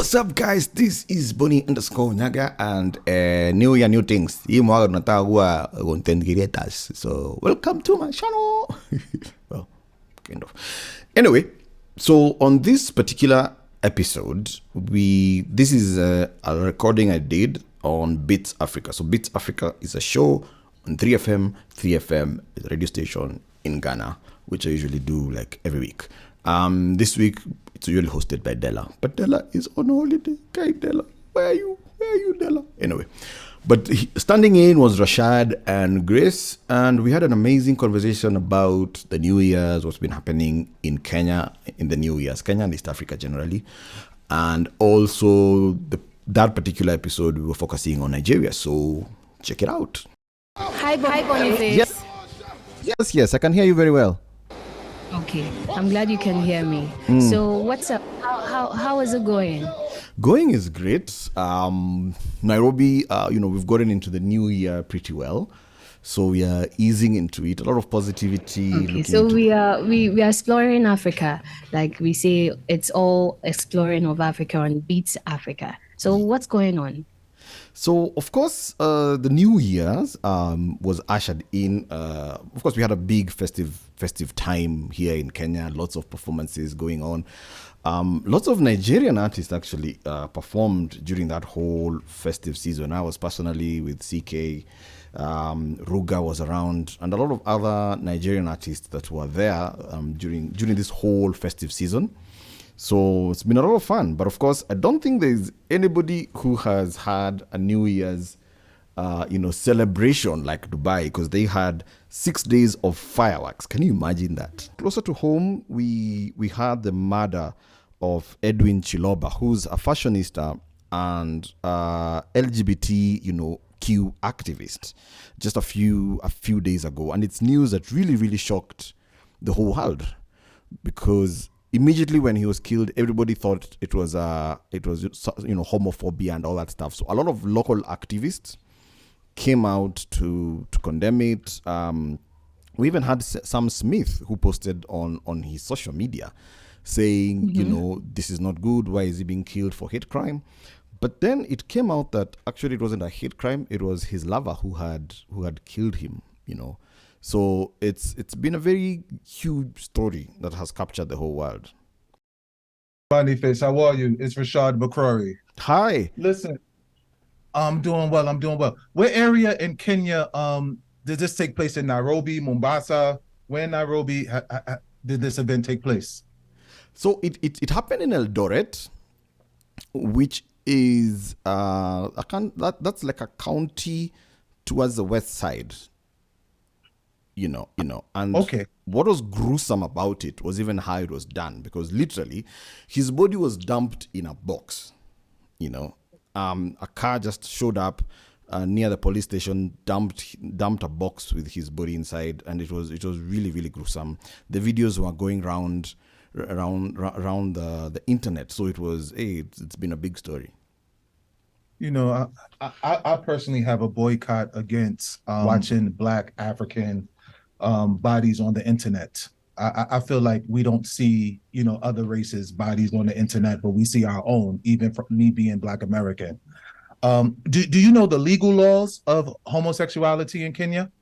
What's up, guys? This is Boni underscore Nyaga, and new year, new things. Hii mwaka tunataka kuwa content creators. So welcome to my channel. Well, kind of. Anyway, so on this particular episode, this is a recording I did on BEATZ Africa. So BEATZ Africa is a show on 3FM. 3FM is a radio station in Ghana, which I usually do like every week. This week it's usually hosted by Della, but Della is on holiday. Okay, Della, where are you? Where are you, Della? Anyway, but standing in was Rashad and Grace, and we had an amazing conversation about the New Year's, what's been happening in Kenya in the New Year's, Kenya and East Africa generally, and also that particular episode we were focusing on Nigeria. So check it out. Hi, Boni. Yes, I can hear you very well. Okay, I'm glad you can hear me. So what's up? How is it going? Going is great. Nairobi, we've gotten into the new year pretty well, so we are easing into it. A lot of positivity. Okay, so we are exploring Africa. Like we say, it's all exploring of Africa on BEATZ Africa. So what's going on? So, of course, the New Year's was ushered in. Of course, we had a big festive time here in Kenya. Lots of performances going on. Lots of Nigerian artists actually performed during that whole festive season. I was personally with CK. Ruga was around, and a lot of other Nigerian artists that were there during this whole festive season. So it's been a lot of fun. But of course, I don't think there's anybody who has had a New Year's, celebration like Dubai, because they had 6 days of fireworks. Can you imagine that? Closer to home, we had the murder of Edwin Chiloba, who's a fashionista and LGBT, Q activist, just a few days ago. And it's news that really, really shocked the whole world, because immediately when he was killed, everybody thought it was homophobia and all that stuff. So a lot of local activists came out to condemn it. We even had Sam Smith, who posted on his social media saying, this is not good. Why is he being killed for hate crime? But then it came out that actually it wasn't a hate crime. It was his lover who had killed him. So it's been a very huge story that has captured the whole world. Funny face, how are you? It's Rashad McCrory. Hi. Listen, I'm doing well. What area in Kenya did this take place? In Nairobi, Mombasa? Where in Nairobi did this event take place? So it happened in Eldoret, which is that's like a county towards the west side. And okay. What was gruesome about it was even how it was done, because literally his body was dumped in a box. A car just showed up near the police station, dumped a box with his body inside, and it was really, really gruesome. The videos were going around the internet, so it's been a big story. I personally have a boycott against watching Black African bodies on the internet. I feel like we don't see, other races' bodies on the internet, but we see our own, even from me being Black American. Do you know the legal laws of homosexuality in Kenya?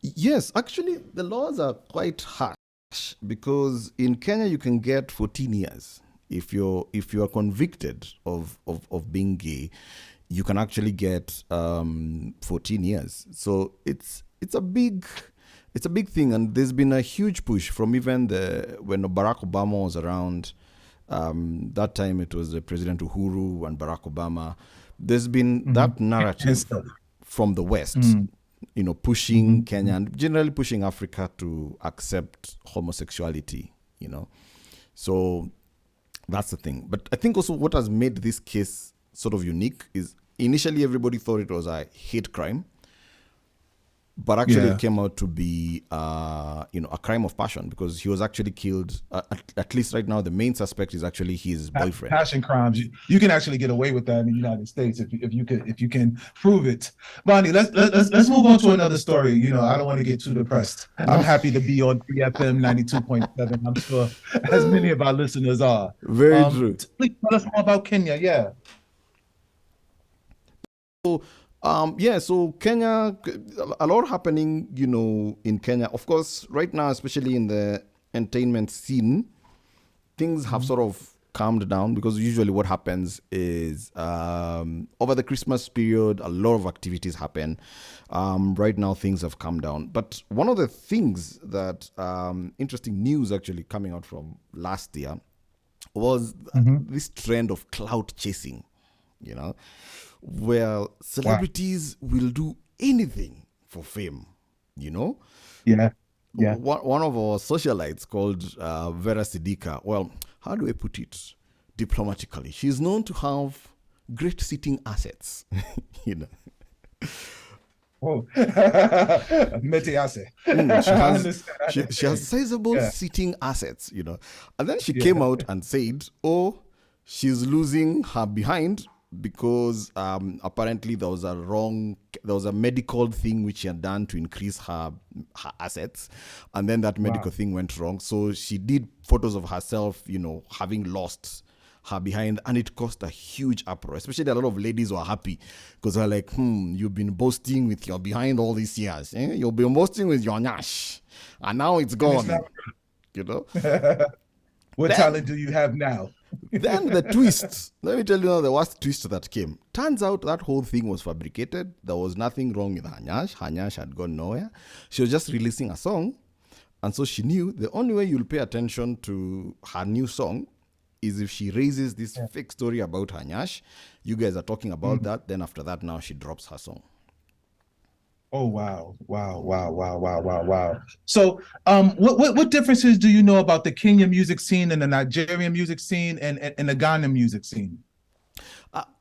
Yes, actually, the laws are quite harsh, because in Kenya you can get 14 years. If you're convicted of being gay, you can actually get 14 years. So it's a big thing, and there's been a huge push from even when Barack Obama was around. That time it was President Uhuru and Barack Obama. There's been that narrative from the West, pushing Kenya and generally pushing Africa to accept homosexuality. So that's the thing. But I think also what has made this case sort of unique is initially everybody thought it was a hate crime. but actually Yeah. it came out to be, a crime of passion because he was actually killed. At least right now, the main suspect is actually his boyfriend. Passion crimes. You can actually get away with that in the United States if you can prove it. Bonnie, let's move on to another story. You know, I don't want to get too depressed. I'm happy to be on 3FM 92.7. I'm sure as many of our listeners are. Very true. Please tell us more about Kenya. Yeah. So Kenya, a lot happening, in Kenya. Of course, right now, especially in the entertainment scene, things have sort of calmed down because usually what happens is over the Christmas period, a lot of activities happen. Right now, things have calmed down. But one of the things that interesting news actually coming out from last year was this trend of clout chasing, where celebrities will do anything for fame, Yeah. One of our socialites called Vera Sidika, well, how do I put it diplomatically? She's known to have great sitting assets, Oh, She has sizable sitting assets, And then she came out and said, she's losing her behind because apparently there was a medical thing which she had done to increase her assets, and then that medical thing went wrong. So she did photos of herself, having lost her behind, and it caused a huge uproar. Especially a lot of ladies were happy because they're like, you've been boasting with your behind all these years. You've been boasting with your nyash, and now it's gone. What talent do you have now? Then the twist, let me tell you the worst twist that came. Turns out that whole thing was fabricated. There was nothing wrong with her nyash. Her nyash had gone nowhere. She was just releasing a song. And so she knew the only way you'll pay attention to her new song is if she raises this fake story about her nyash. You guys are talking about that. Then after that, now she drops her song. Oh, wow. So, what differences do you know about the Kenyan music scene and the Nigerian music scene and the Ghana music scene?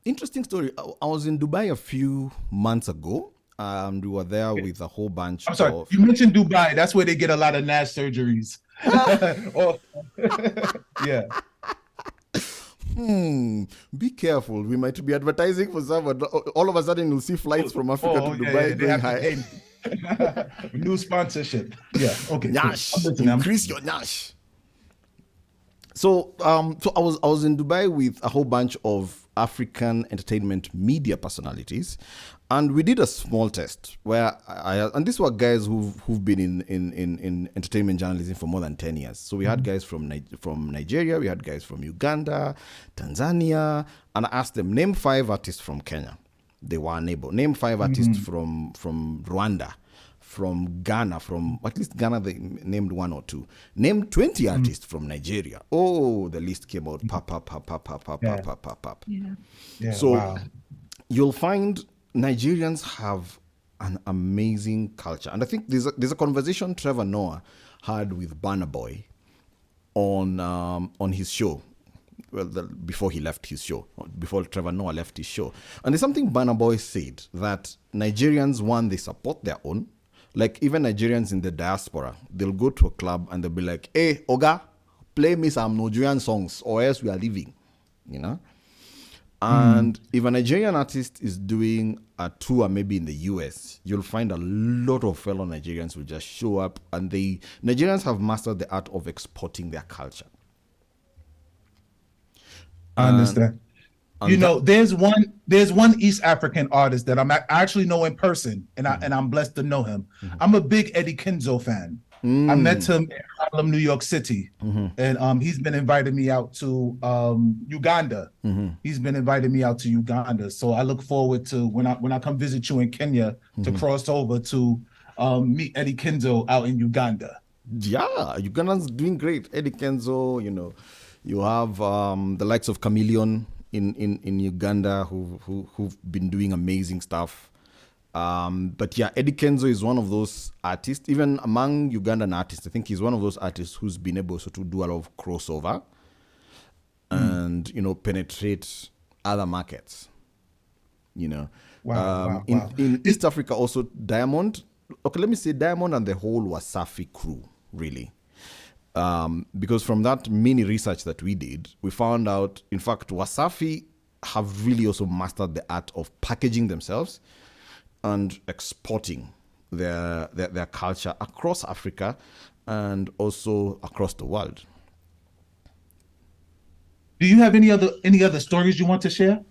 Interesting story. I was in Dubai a few months ago. We were there with a whole bunch I'm sorry, you mentioned Dubai. That's where they get a lot of Nash surgeries. Yeah. Be careful. We might be advertising for someone. All of a sudden, you'll see flights from Africa to Dubai going high. New sponsorship. Yeah. Okay. Nash. Increase your Nash. So I was in Dubai with a whole bunch of African entertainment media personalities, and we did a small test where and these were guys who've been in entertainment journalism for more than 10 years. So we had guys from Nigeria, we had guys from Uganda, Tanzania, and I asked them, name 5 artists from Kenya. They were unable. Name 5 artists from Rwanda, from Ghana, from at least Ghana they named 1 or 2. Name 20 artists from Nigeria. Oh, the list came out. Pop. Yeah. So you'll find Nigerians have an amazing culture. And I think there's a conversation Trevoh Noah had with Burna Boy on his show. Well, before he left his show, before Trevoh Noah left his show. And there's something Burna Boy said, that Nigerians, one, they support their own. Like even Nigerians in the diaspora, they'll go to a club and they'll be like, hey, Oga, play me some Nigerian songs or else we are leaving, And if a Nigerian artist is doing a tour maybe in the US, you'll find a lot of fellow Nigerians will just show up, and Nigerians have mastered the art of exporting their culture. I understand. There's one East African artist that I actually know in person, and I'm blessed to know him. I'm a big Eddie Kenzo fan. I met him in Harlem, New York City, and he's been inviting me out to Uganda. He's been inviting me out to Uganda, so I look forward to when I come visit you in Kenya to cross over to meet Eddie Kenzo out in Uganda. Yeah, Ugandans doing great. Eddie Kenzo, you have the likes of Chameleon in Uganda who've been doing amazing stuff. But yeah, Eddie Kenzo is one of those artists, even among Ugandan artists, I think he's one of those artists who's been able to do a lot of crossover and, penetrate other markets, Wow. In East Africa also, Diamond okay, let me say Diamond and the whole Wasafi crew, really. Because from that mini research that we did, we found out, in fact, Wasafi have really also mastered the art of packaging themselves and exporting their culture across Africa and also across the world. Do you have any other stories you want to share?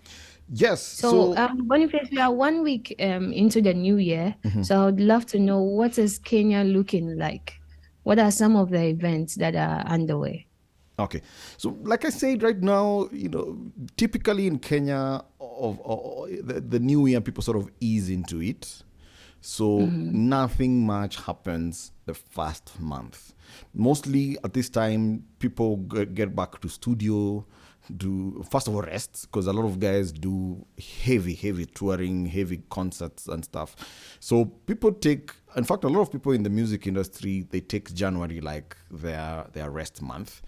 Yes. So, Boniface, we are 1 week into the new year. So I would love to know, what is Kenya looking like? What are some of the events that are underway? Okay. So like I said, right now, typically in Kenya, the new year, people sort of ease into it. So nothing much happens the first month. Mostly at this time, people get back to studio, do first of all rest, because a lot of guys do heavy touring, heavy concerts and stuff. So people take, in fact, a lot of people in the music industry, they take January like their rest month.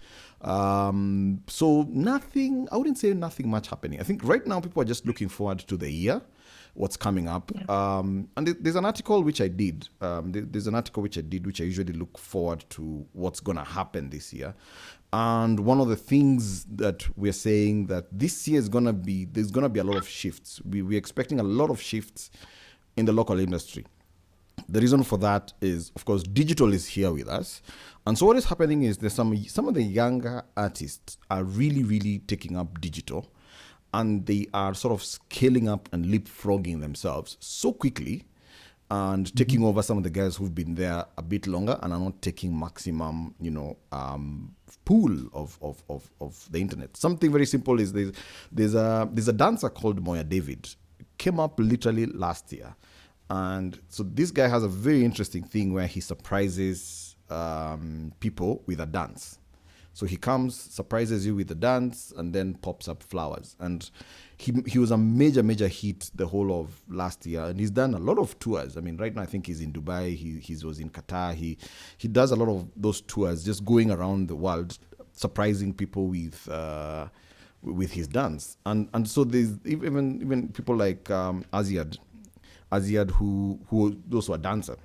So nothing, I wouldn't say nothing much happening. I think right now people are just looking forward to the year, what's coming up. And there's an article which I did. There's an article which I did, which I usually look forward to what's going to happen this year. And one of the things that we're saying that this year there's going to be a lot of shifts. We're expecting a lot of shifts in the local industry. The reason for that is, of course, digital is here with us. And so what is happening is there's some of the younger artists are really, really taking up digital, and they are sort of scaling up and leapfrogging themselves so quickly and taking over some of the guys who've been there a bit longer and are not taking maximum, pool of the internet. Something very simple is there's a dancer called Moya David, came up literally last year. And so this guy has a very interesting thing where he surprises people with a dance. So he comes, surprises you with a dance, and then pops up flowers. And he was a major hit the whole of last year, and he's done a lot of tours. I mean, right now I think he's in Dubai, he was in Qatar. He does a lot of those tours, just going around the world, surprising people with his dance. And so there's even people like Aziad, who also a dancer.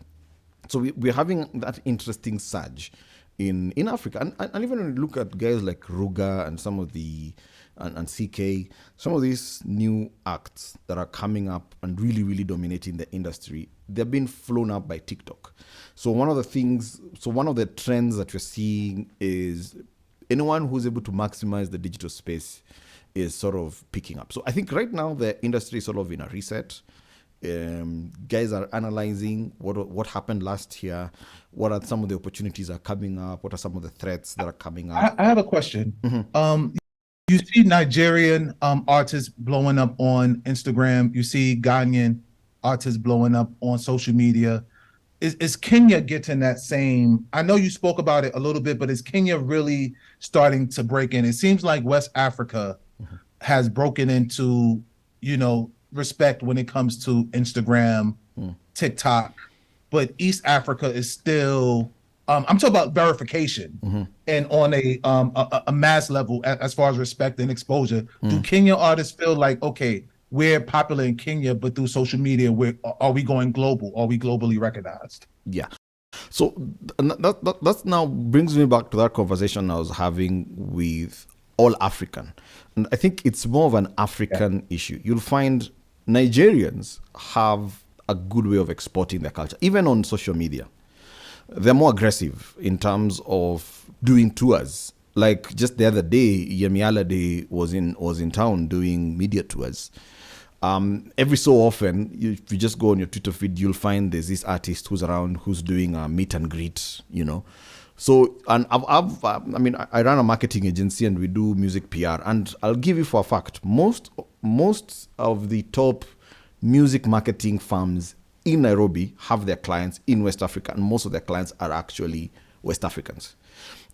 So we're having that interesting surge in Africa, and even when you look at guys like Ruga and some of the and CK, some of these new acts that are coming up and really dominating the industry, they're being flown up by TikTok. So one of the trends that we're seeing is anyone who's able to maximize the digital space is sort of picking up. So I think right now the industry is sort of in a reset. Guys are analyzing what happened last year, what are some of the opportunities are coming up, what are some of the threats that are coming up. I have a question. You see Nigerian artists blowing up on Instagram. You see Ghanaian artists blowing up on social media. Is Kenya getting that same? I know you spoke about it a little bit, but is Kenya really starting to break in? It seems like West Africa has broken into, respect when it comes to Instagram, TikTok, but East Africa is still, I'm talking about verification and on a mass level as far as respect and exposure. Do Kenya artists feel like, okay, we're popular in Kenya, but through social media, are we going global? Are we globally recognized? Yeah. So that now brings me back to that conversation I was having with All African. And I think it's more of an African issue. You'll find Nigerians have a good way of exporting their culture, even on social media. They're more aggressive in terms of doing tours. Like just the other day, Yemi Alade was in town doing media tours. Every so often, if you just go on your Twitter feed, you'll find there's this artist who's around who's doing a meet and greet, So, and I run a marketing agency and we do music PR. And I'll give you for a fact, most of the top music marketing firms in Nairobi have their clients in West Africa. And most of their clients are actually West Africans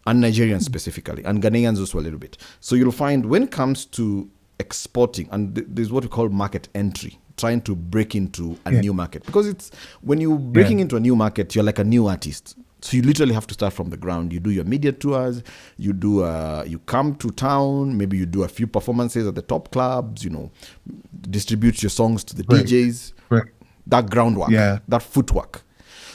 and Nigerians specifically, and Ghanaians also a little bit. So you'll find when it comes to exporting, and there's what we call market entry, trying to break into a new market. Because it's when you're breaking into a new market, you're like a new artist. So you literally have to start from the ground. You do your media tours, you come to town, maybe you do a few performances at the top clubs, distribute your songs to the DJs. Right. That groundwork, that footwork.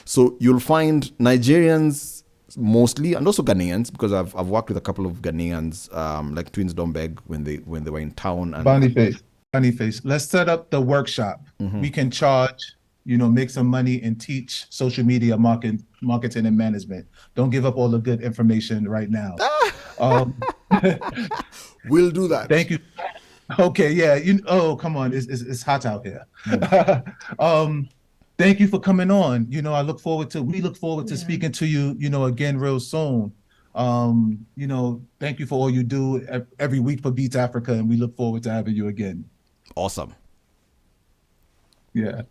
So you'll find Nigerians mostly, and also Ghanaians, because I've worked with a couple of Ghanaians, like Twins Don't Beg when they were in town. And Boniface, let's set up the workshop. We can charge, make some money and teach social media marketing and management. Don't give up all the good information right now. We'll do that. Thank you. Okay, yeah. Come on, it's hot out here. Thank you for coming on. We look forward to speaking to you, again real soon. Thank you for all you do every week for BEATZ Africa, and we look forward to having you again. Awesome. Yeah.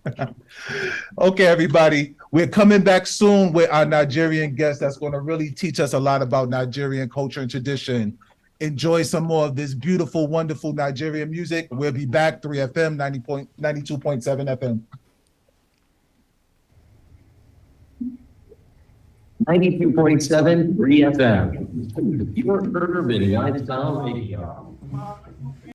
Okay, everybody. We're coming back soon with our Nigerian guest that's going to really teach us a lot about Nigerian culture and tradition. Enjoy some more of this beautiful, wonderful Nigerian music. We'll be back, 3FM, 92.7 FM. 92.7 3FM. Your urban lifestyle radio.